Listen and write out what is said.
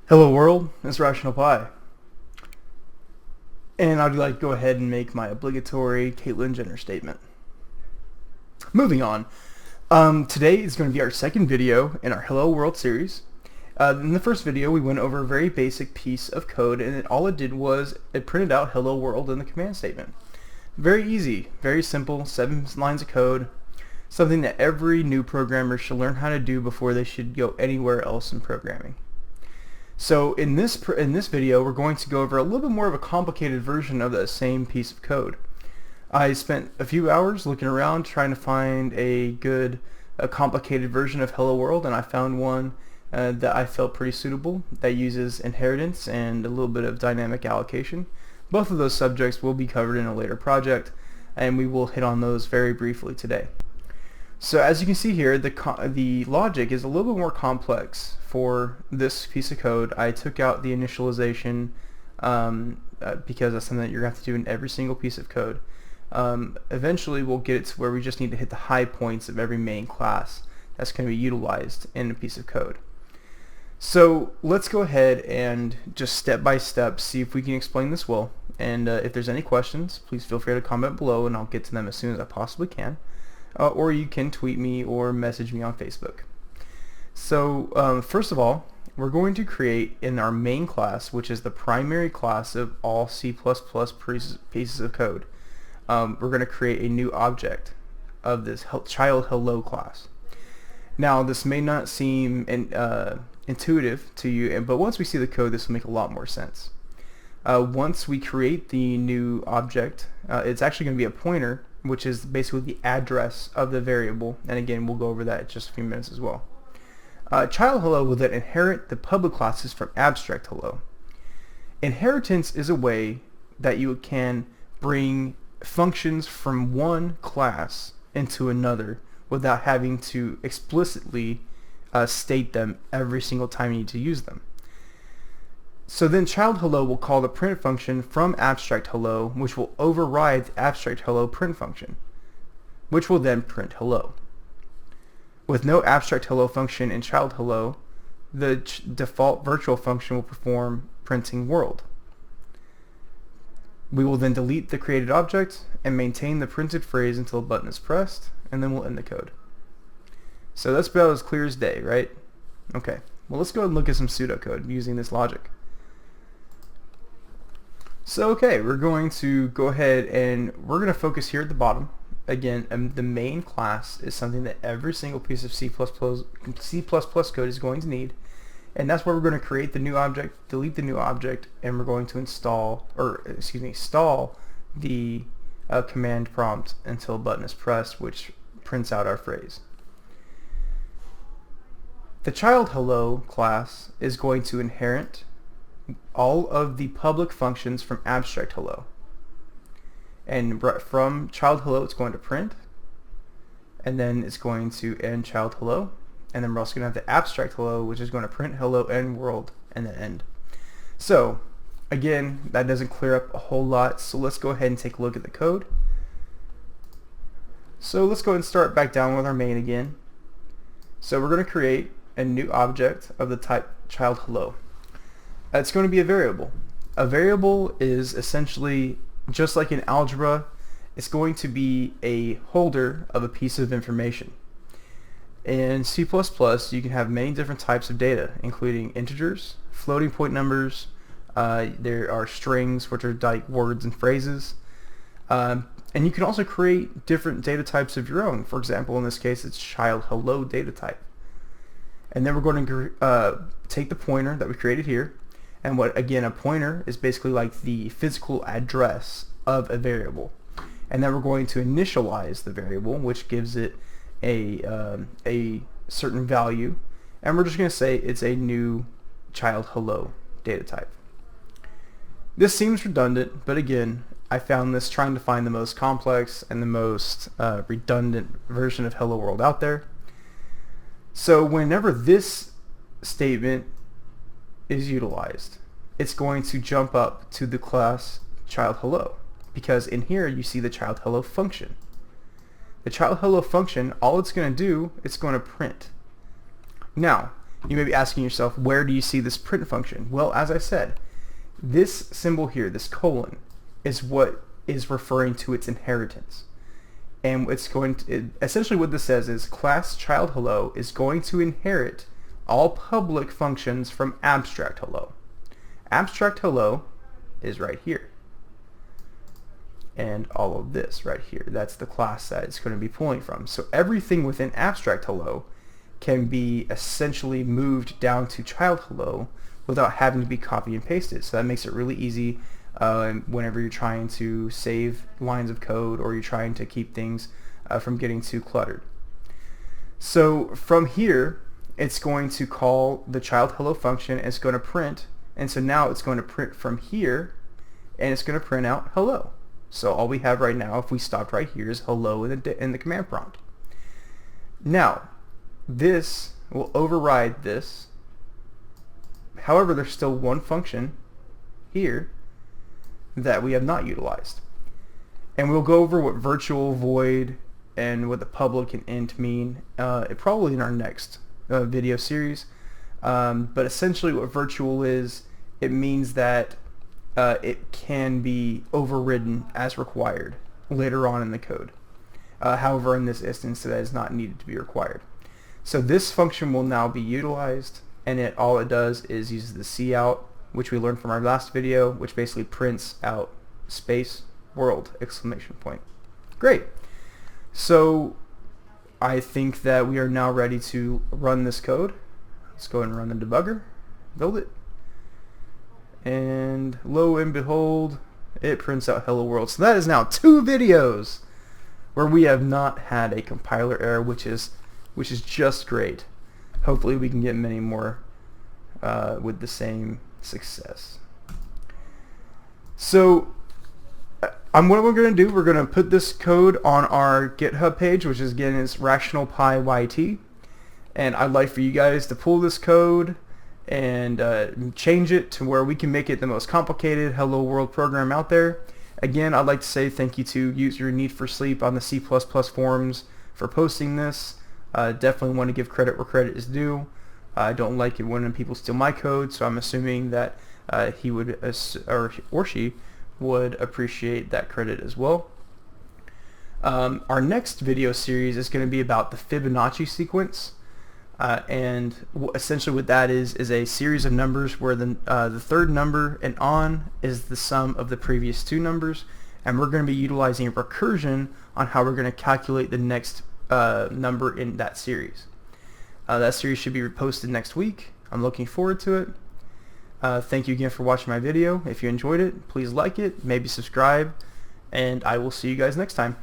Hello world, it's Rational Pi. And I'd like to go ahead and make my obligatory Caitlyn Jenner statement. Moving on. Today is going to be our second video in our Hello World series. In the first video we went over a very basic piece of code, and all it did was it printed out Hello World in the command statement. Very easy, very simple, 7 lines of code. Something that every new programmer should learn how to do before they should go anywhere else in programming. So in this video, we're going to go over a little bit more of a complicated version of that same piece of code. I spent a few hours looking around trying to find a complicated version of Hello World, and I found one that I felt pretty suitable, that uses inheritance and a little bit of dynamic allocation. Both of those subjects will be covered in a later project, and we will hit on those very briefly today. So as you can see here, the logic is a little bit more complex for this piece of code. I took out the initialization because that's something that you're going to have to do in every single piece of code. Eventually we'll get it to where we just need to hit the high points of every main class that's going to be utilized in a piece of code. So let's go ahead and just step by step see if we can explain this well. And if there's any questions, please feel free to comment below and I'll get to them as soon as I possibly can. Or you can tweet me or message me on Facebook. So first of all, we're going to create in our main class, which is the primary class of all C++ pieces of code, we're going to create a new object of this child hello class. Now this may not seem intuitive to you, but once we see the code, this will make a lot more sense. Once we create the new object, it's actually going to be a pointer, which is basically the address of the variable, and again we'll go over that in just a few minutes as well. Child hello will then inherit the public classes from abstract hello. Inheritance is a way that you can bring functions from one class into another without having to explicitly state them every single time you need to use them. So then child hello will call the print function from abstract hello, which will override the abstract hello print function, which will then print hello. With no abstract hello function in child hello, the default virtual function will perform printing world. We will then delete the created object and maintain the printed phrase until a button is pressed, and then we'll end the code. So that's about as clear as day, right? Okay, well let's go ahead and look at some pseudocode using this logic. So okay, we're going to go ahead and we're going to focus here at the bottom. Again, the main class is something that every single piece of C++ code is going to need, and that's where we're going to create the new object, delete the new object, and we're going to stall the command prompt until a button is pressed, which prints out our phrase. The child hello class is going to inherit all of the public functions from abstract hello, and from child hello it's going to print, and then it's going to end child hello, and then we're also going to have the abstract hello, which is going to print hello and world and then end. So again, that doesn't clear up a whole lot, so let's go ahead and take a look at the code. So let's go ahead and start back down with our main again. So we're going to create a new object of the type child hello. It's going to be a variable. A variable is essentially, just like in algebra, it's going to be a holder of a piece of information. In C++, you can have many different types of data, including integers, floating point numbers, there are strings, which are like words and phrases, and you can also create different data types of your own. For example, in this case, it's child hello data type. And then we're going to take the pointer that we created here, and what again, a pointer is basically like the physical address of a variable, and then we're going to initialize the variable, which gives it a certain value, and we're just going to say it's a new child hello data type. This seems redundant, but again, I found this trying to find the most complex and the most redundant version of Hello World out there. So whenever this statement is utilized, it's going to jump up to the class child hello, because in here you see the child hello function. The child hello function, all it's going to do, it's going to print. Now, You may be asking yourself, where do you see this print function? Well, as I said, this symbol here, this colon, is what is referring to its inheritance. And it's going to, essentially what this says is class child hello is going to inherit all public functions from abstract hello. Abstract hello is right here. And all of this right here, that's the class that it's going to be pulling from. So everything within abstract hello can be essentially moved down to child hello without having to be copy and pasted. So that makes it really easy whenever you're trying to save lines of code or you're trying to keep things from getting too cluttered. So from here, it's going to call the child hello function, and it's going to print, and so now it's going to print from here, and it's going to print out hello. So all we have right now, if we stopped right here, is hello in the command prompt. Now, this will override this. However, there's still one function here that we have not utilized. And we'll go over what virtual void and what the public and int mean probably in our next video series. But essentially what virtual is, it means that it can be overridden as required later on in the code. However, in this instance, that is not needed to be required. So this function will now be utilized, and all it does is uses the cout, which we learned from our last video, which basically prints out space world exclamation point. Great. So I think that we are now ready to run this code. Let's go ahead and run the debugger, build it, and lo and behold, it prints out hello world. So that is now 2 videos where we have not had a compiler error, which is just great. Hopefully we can get many more with the same success. So what we're going to do, we're going to put this code on our GitHub page, which is again is RationalPi YT, and I'd like for you guys to pull this code and change it to where we can make it the most complicated hello world program out there. Again, I'd like to say thank you to User Need for Sleep on the C++ forums for posting this. Definitely want to give credit where credit is due. I don't like it when people steal my code, so I'm assuming that he would or she would appreciate that credit as well. Our next video series is going to be about the Fibonacci sequence, and essentially what that is a series of numbers where the third number and on is the sum of the previous 2 numbers, and we're going to be utilizing recursion on how we're going to calculate the next number in that series. That series should be posted next week. I'm looking forward to it. Thank you again for watching my video. If you enjoyed it, please like it, maybe subscribe, and I will see you guys next time.